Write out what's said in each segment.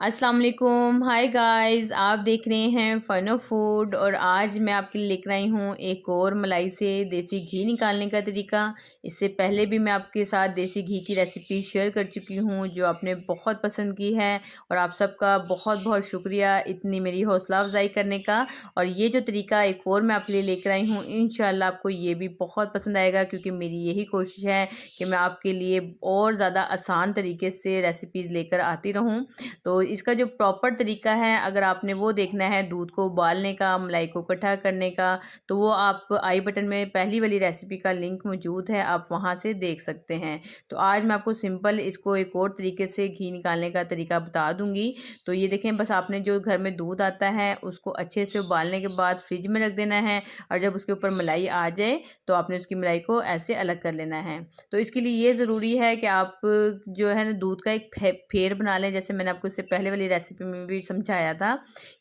अस्सलाम वालेकुम, hi guys. आप देख रहे हैं फन ऑफ फूड और आज मैं आपके लिए लेकर आई हूँ एक और मलाई से देसी घी निकालने का तरीका। इससे पहले भी मैं आपके साथ देसी घी की रेसिपी शेयर कर चुकी हूँ जो आपने बहुत पसंद की है और आप सबका बहुत बहुत शुक्रिया इतनी मेरी हौसला अफजाई करने का। और ये जो तरीका एक और मैं आपके लिए लेकर आई हूँ, इंशाल्लाह आपको ये भी बहुत पसंद आएगा क्योंकि मेरी यही कोशिश है कि मैं आपके लिए और ज़्यादा आसान तरीके से रेसिपीज़ लेकर आती रहूँ। तो इसका जो प्रॉपर तरीका है, अगर आपने वो देखना है दूध को उबालने का, मलाई को इकट्ठा करने का, तो वो आप आई बटन में पहली वाली रेसिपी का लिंक मौजूद है, आप वहाँ से देख सकते हैं। तो आज मैं आपको सिंपल इसको एक और तरीके से घी निकालने का तरीका बता दूंगी। तो ये देखें, बस आपने जो घर में दूध आता है उसको अच्छे से उबालने के बाद फ्रिज में रख देना है और जब उसके ऊपर मलाई आ जाए तो आपने उसकी मलाई को ऐसे अलग कर लेना है। तो इसके लिए ये ज़रूरी है कि आप जो है ना दूध का एक फेर बना लें, जैसे मैंने आपको इससे पहले वाली रेसिपी में भी समझाया था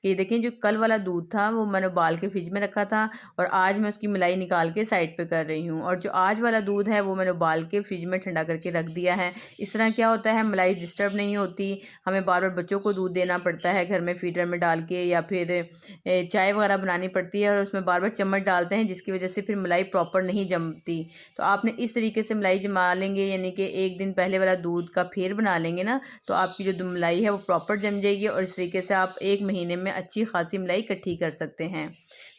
कि देखें जो कल वाला दूध था वो मैंने उबाल के फ्रिज में रखा था और आज मैं उसकी मलाई निकाल के साइड पे कर रही हूँ, और जो आज वाला दूध है वो मैंने उबाल के फ्रिज में ठंडा करके रख दिया है। इस तरह क्या होता है, मलाई डिस्टर्ब नहीं होती। हमें बार बार बच्चों को दूध देना पड़ता है घर में फीडर में डाल के, या फिर चाय वगैरह बनानी पड़ती है और उसमें बार बार चम्मच डालते हैं जिसकी वजह से फिर मलाई प्रॉपर नहीं जमती। तो आपने इस तरीके से मलाई जमा लेंगे, यानी कि एक दिन पहले वाला दूध का फेर बना लेंगे ना, तो आपकी जो मलाई है वो प्रॉपर जम जाएगी और इस तरीके से आप एक महीने में अच्छी खासी मलाई इकट्ठी कर सकते हैं।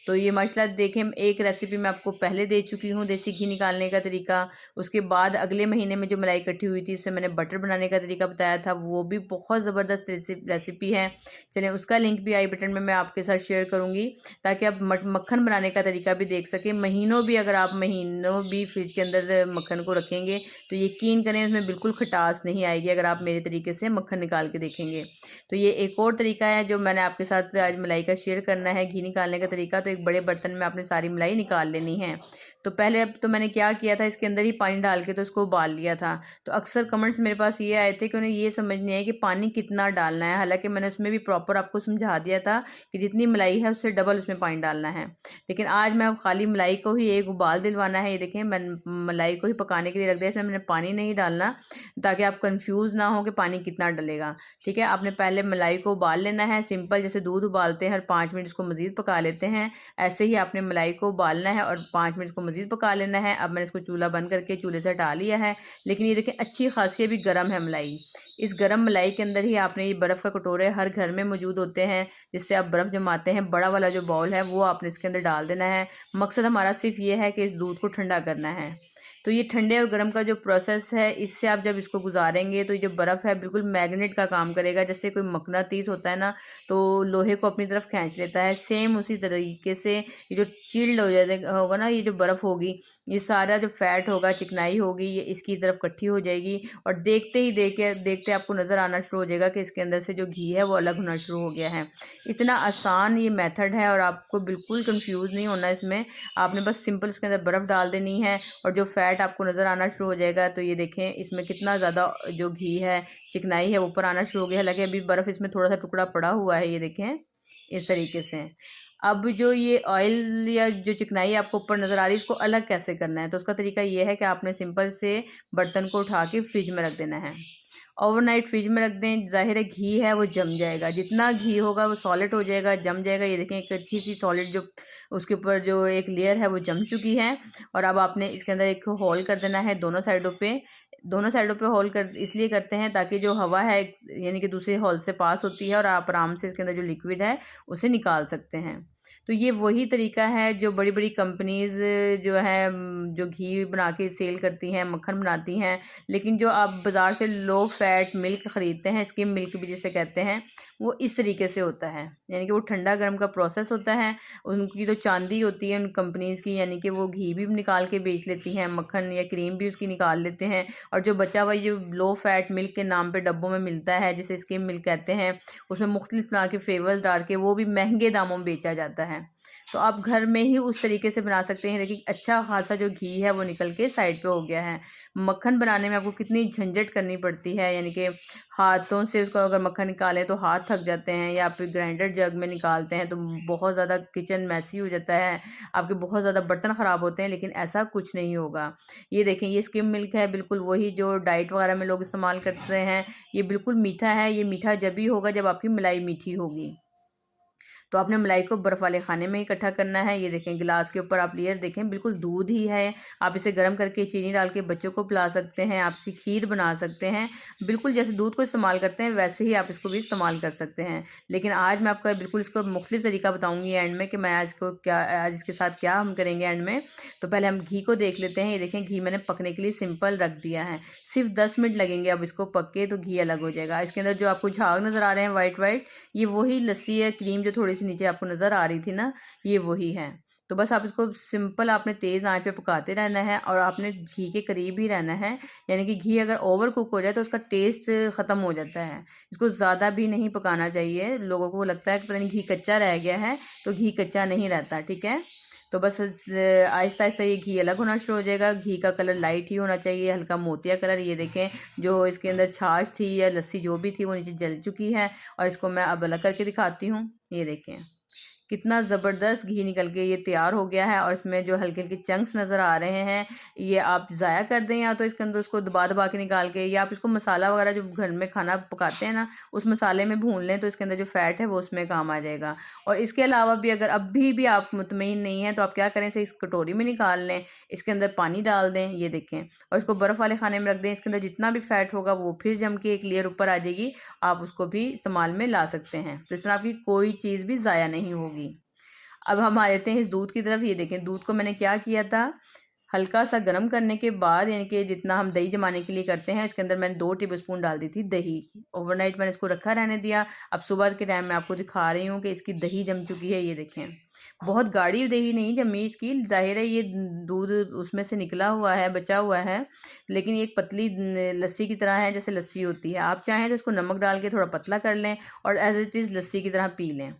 तो ये माशाल्लाह देखें, एक रेसिपी मैं आपको पहले दे चुकी हूँ देसी घी निकालने का तरीका। उसके बाद अगले महीने में जो मलाई इकट्ठी हुई थी उससे मैंने बटर बनाने का तरीका बताया था, वो भी बहुत ज़बरदस्त रेसिपी है। चलें, उसका लिंक भी आई बटन में मैं आपके साथ शेयर करूँगी ताकि आप मक्खन बनाने का तरीका भी देख सकें। महीनों भी, अगर आप महीनों भी फ्रिज के अंदर मक्खन को रखेंगे तो यकीन करें उसमें बिल्कुल खटास नहीं आएगी अगर आप मेरे तरीके से मक्खन निकाल के देखेंगे। तो ये एक और तरीका है जो मैंने आपके साथ आज मलाई का शेयर करना है, घी निकालने का तरीका। तो एक बड़े बर्तन में आपने सारी मलाई निकाल लेनी है। तो पहले अब तो मैंने क्या किया था, इसके अंदर ही पानी डाल के तो उसको उबाल लिया था। तो अक्सर कमेंट्स मेरे पास ये आए थे कि उन्हें ये समझ नहीं आया कि पानी कितना डालना है, हालांकि मैंने उसमें भी प्रॉपर आपको समझा दिया था कि जितनी मलाई है उससे डबल उसमें पानी डालना है। लेकिन आज मैं खाली मलाई को ही एक उबाल दिलवाना है। ये देखें, मैंने मलाई को ही पकाने के लिए रख दिया, इसमें मैंने पानी नहीं डालना ताकि आप कंफ्यूज ना हो कि पानी कितना डलेगा। ठीक है, आपने पहले मलाई को उबाल लेना है, सिंपल जैसे दूध उबालते हैं और 5 मिनट इसको मज़ीद पका लेते हैं, ऐसे ही आपने मलाई को उबालना है और 5 मिनट इसको मज़ीद पका लेना है। अब मैंने इसको चूल्हा बंद करके चूल्हे से हटा लिया है। लेकिन ये देखें, अच्छी खासी अभी गर्म है मलाई। इस गर्म मलाई के अंदर ही आपने ये बर्फ़ का कटोरे हर घर में मौजूद होते हैं जिससे आप बर्फ़ जमाते हैं, बड़ा वाला जो बाउल है वो आपने इसके अंदर डाल देना है। मकसद हमारा सिर्फ ये है कि इस दूध को ठंडा करना है। तो ये ठंडे और गर्म का जो प्रोसेस है, इससे आप जब इसको गुजारेंगे तो ये जो बर्फ़ है बिल्कुल मैग्नेट का काम करेगा। जैसे कोई मकनातीस होता है ना, तो लोहे को अपनी तरफ खींच लेता है, सेम उसी तरीके से ये जो चिल्ड हो जाएगा होगा ना, ये जो बर्फ़ होगी, ये सारा जो फैट होगा, चिकनाई होगी, ये इसकी तरफ इकट्ठी हो जाएगी और देखते ही देखते आपको नज़र आना शुरू हो जाएगा कि इसके अंदर से जो घी है वो अलग होना शुरू हो गया है। इतना आसान ये मेथड है और आपको बिल्कुल कंफ्यूज नहीं होना इसमें। आपने बस सिंपल उसके अंदर बर्फ़ डाल देनी है और जो फैट आपको नज़र आना शुरू हो जाएगा। तो ये देखें, इसमें कितना ज़्यादा जो घी है, चिकनाई है, ऊपर आना शुरू हो गया है। हालांकि अभी बर्फ़ इसमें थोड़ा सा टुकड़ा पड़ा हुआ है, ये देखें इस तरीके से। अब जो ये ऑयल या जो चिकनाई आपको ऊपर नज़र आ रही है, इसको अलग कैसे करना है, तो उसका तरीका ये है कि आपने सिंपल से बर्तन को उठा के फ्रिज में रख देना है। ओवरनाइट फ्रिज में रख दें, ज़ाहिर है घी है वो जम जाएगा, जितना घी होगा वो सॉलिड हो जाएगा, जम जाएगा। ये देखें, एक अच्छी सी सॉलिड जो उसके ऊपर जो एक लेयर है वो जम चुकी है। और अब आपने इसके अंदर एक होल कर देना है दोनों साइडों पे। दोनों साइडों पे होल कर इसलिए करते हैं ताकि जो हवा है यानी कि दूसरे होल से पास होती है और आप आराम से इसके अंदर जो लिक्विड है उसे निकाल सकते हैं। तो ये वही तरीका है जो बड़ी बड़ी कंपनीज़ जो है जो घी बना के सेल करती हैं, मक्खन बनाती हैं। लेकिन जो आप बाज़ार से लो फैट मिल्क ख़रीदते हैं, स्किम मिल्क भी जिसे कहते हैं, वो इस तरीके से होता है, यानी कि वो ठंडा गर्म का प्रोसेस होता है। उनकी तो चांदी होती है उन कंपनीज़ की, यानी कि वो घी भी निकाल के बेच लेती हैं, मक्खन या क्रीम भी उसकी निकाल लेते हैं। और जो बचा हुआ जो लो फैट मिल्क के नाम पे डब्बों में मिलता है जिसे स्किम मिल्क कहते हैं, उसमें मुख्तलिफ तरह के फ्लेवर्स डाल के वो भी महंगे दामों में बेचा जाता है। तो आप घर में ही उस तरीके से बना सकते हैं। देखिए अच्छा खासा जो घी है वो निकल के साइड पे हो गया है। मक्खन बनाने में आपको कितनी झंझट करनी पड़ती है, यानी कि हाथों से उसको अगर मक्खन निकालें तो हाथ थक जाते हैं, या फिर ग्राइंडर जग में निकालते हैं तो बहुत ज़्यादा किचन मैसी हो जाता है, आपके बहुत ज़्यादा बर्तन ख़राब होते हैं। लेकिन ऐसा कुछ नहीं होगा। ये देखें, ये स्किम मिल्क है, बिल्कुल वही जो डाइट वगैरह में लोग इस्तेमाल करते हैं। ये बिल्कुल मीठा है। ये मीठा जब भी होगा जब आपकी मलाई मीठी होगी। तो आपने मलाई को बर्फ़ वाले खाने में इकट्ठा करना है। ये देखें गिलास के ऊपर आप लेयर देखें, बिल्कुल दूध ही है। आप इसे गर्म करके चीनी डाल के बच्चों को पिला सकते हैं। आप इसे खीर बना सकते हैं। बिल्कुल जैसे दूध को इस्तेमाल करते हैं वैसे ही आप इसको भी इस्तेमाल कर सकते हैं। लेकिन आज मैं आपको बिल्कुल इसको मुख्तलिफ तरीका बताऊँगी एंड में, कि मैं आज इसके साथ क्या हम करेंगे एंड में। तो पहले हम घी को देख लेते हैं। ये देखें घी मैंने पकने के लिए सिंपल रख दिया है। सिर्फ 10 मिनट लगेंगे अब इसको पक के, तो घी अलग हो जाएगा। इसके अंदर जो आपको झाग नज़र आ रहे हैं वाइट वाइट, ये वही लस्सी है। क्रीम जो थोड़ी सी नीचे आपको नज़र आ रही थी ना, ये वही है। तो बस आप इसको सिंपल आपने तेज़ आंच पे पकाते रहना है और आपने घी के करीब ही रहना है। यानी कि घी अगर ओवर कुक हो जाए तो उसका टेस्ट ख़त्म हो जाता है। इसको ज़्यादा भी नहीं पकाना चाहिए। लोगों को लगता है कि पता नहीं घी कच्चा रह गया है, तो घी कच्चा नहीं रहता, ठीक है। तो बस आहिस्ता आहिस्ता ये घी अलग होना शुरू हो जाएगा। घी का कलर लाइट ही होना चाहिए, हल्का मोतिया कलर। ये देखें जो इसके अंदर छाछ थी या लस्सी जो भी थी वो नीचे जल चुकी है। और इसको मैं अब अलग करके दिखाती हूँ। ये देखें कितना ज़बरदस्त घी निकल के ये तैयार हो गया है। और इसमें जो हल्के हल्के चंक्स नज़र आ रहे हैं, ये आप ज़ाया कर दें, या तो इसके अंदर उसको दबा दबा के निकाल के, या आप इसको मसाला वगैरह जो घर में खाना पकाते हैं ना, उस मसाले में भून लें तो इसके अंदर जो फ़ैट है वो उसमें काम आ जाएगा। और इसके अलावा भी अगर अभी भी आप मुतमईन नहीं हैं तो आप क्या करें, इसे इस कटोरी में निकाल लें, इसके अंदर पानी डाल दें, ये देखें, और इसको बर्फ़ वाले खाने में रख दें। इसके अंदर जितना भी फ़ैट होगा वो फिर जम के एक लेयर ऊपर आ जाएगी। आप उसको भी इस्तेमाल में ला सकते हैं। तो इस तरह आपकी कोई चीज़ भी ज़ाया नहीं होगी। अब हम आ जाते हैं इस दूध की तरफ। ये देखें दूध को मैंने क्या किया था, हल्का सा गर्म करने के बाद, यानी कि जितना हम दही जमाने के लिए करते हैं, इसके अंदर मैंने 2 टेबलस्पून डाल दी थी दही। ओवरनाइट मैंने इसको रखा रहने दिया। अब सुबह के टाइम मैं आपको दिखा रही हूँ कि इसकी दही जम चुकी है। ये देखें बहुत गाढ़ी दही नहीं जमी इसकी, ज़ाहिर है ये दूध उसमें से निकला हुआ है, बचा हुआ है, लेकिन ये एक पतली लस्सी की तरह है, जैसे लस्सी होती है। आप चाहें तो इसको नमक डाल के थोड़ा पतला कर लें और एज इट इज़ लस्सी की तरह पी लें।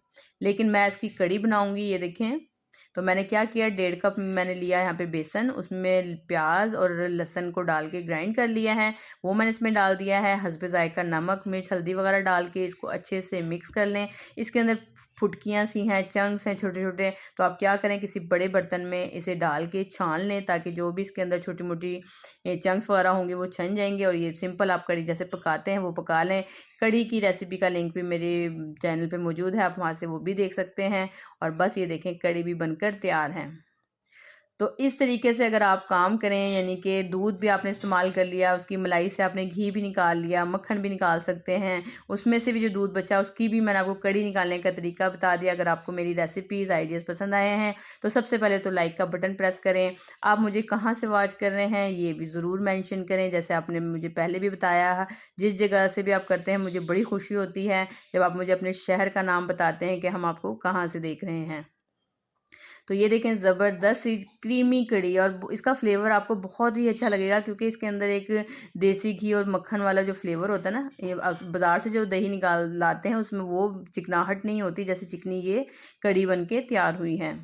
लेकिन मैं इसकी कड़ी बनाऊंगी। ये देखें, तो मैंने क्या किया, 1.5 कप मैंने लिया यहाँ पे बेसन, उसमें प्याज और लहसुन को डाल के ग्राइंड कर लिया है, वो मैंने इसमें डाल दिया है। हस्बे जायका नमक मिर्च हल्दी वगैरह डाल के इसको अच्छे से मिक्स कर लें। इसके अंदर फुटकियाँ सी हैं, चंक्स हैं छोटे छोटे, तो आप क्या करें, किसी बड़े बर्तन में इसे डाल के छान लें, ताकि जो भी इसके अंदर छोटी मोटी चंक्स वगैरह होंगे वो छन जाएंगे। और ये सिंपल आप कड़ी जैसे पकाते हैं वो पका लें। कड़ी की रेसिपी का लिंक भी मेरे चैनल पे मौजूद है, आप वहाँ से वो भी देख सकते हैं। और बस ये देखें कड़ी भी बनकर तैयार है। तो इस तरीके से अगर आप काम करें, यानी कि दूध भी आपने इस्तेमाल कर लिया, उसकी मलाई से आपने घी भी निकाल लिया, मक्खन भी निकाल सकते हैं, उसमें से भी जो दूध बचा उसकी भी मैंने आपको कड़ी निकालने का तरीका बता दिया। अगर आपको मेरी रेसिपीज़ आइडियाज़ पसंद आए हैं तो सबसे पहले तो लाइक का बटन प्रेस करें। आप मुझे कहाँ से वॉच कर रहे हैं ये भी ज़रूर मेंशन करें। जैसे आपने मुझे पहले भी बताया, जिस जगह से भी आप करते हैं मुझे बड़ी खुशी होती है जब आप मुझे अपने शहर का नाम बताते हैं कि हम आपको कहाँ से देख रहे हैं। तो ये देखें ज़बरदस्त सी क्रीमी कड़ी, और इसका फ्लेवर आपको बहुत ही अच्छा लगेगा, क्योंकि इसके अंदर एक देसी घी और मक्खन वाला जो फ्लेवर होता है ना, ये बाज़ार से जो दही निकाल लाते हैं उसमें वो चिकनाहट नहीं होती, जैसे चिकनी ये कड़ी बन के तैयार हुई है।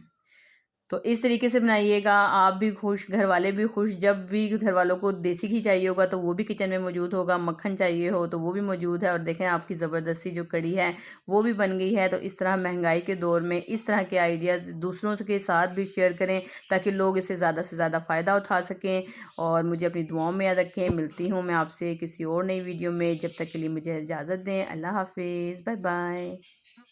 तो इस तरीके से बनाइएगा, आप भी खुश, घर वाले भी खुश। जब भी घर वालों को देसी घी चाहिए होगा तो वो भी किचन में मौजूद होगा, मक्खन चाहिए हो तो वो भी मौजूद है। और देखें आपकी ज़बरदस्ती जो कड़ी है वो भी बन गई है। तो इस तरह महंगाई के दौर में इस तरह के आइडियाज़ दूसरों के साथ भी शेयर करें, ताकि लोग इससे ज़्यादा से ज़्यादा फ़ायदा उठा सकें। और मुझे अपनी दुआओं में याद रखें। मिलती हूँ मैं आपसे किसी और नई वीडियो में, जब तक के लिए मुझे इजाज़त दें। अल्लाह हाफिज़, बाय बाय।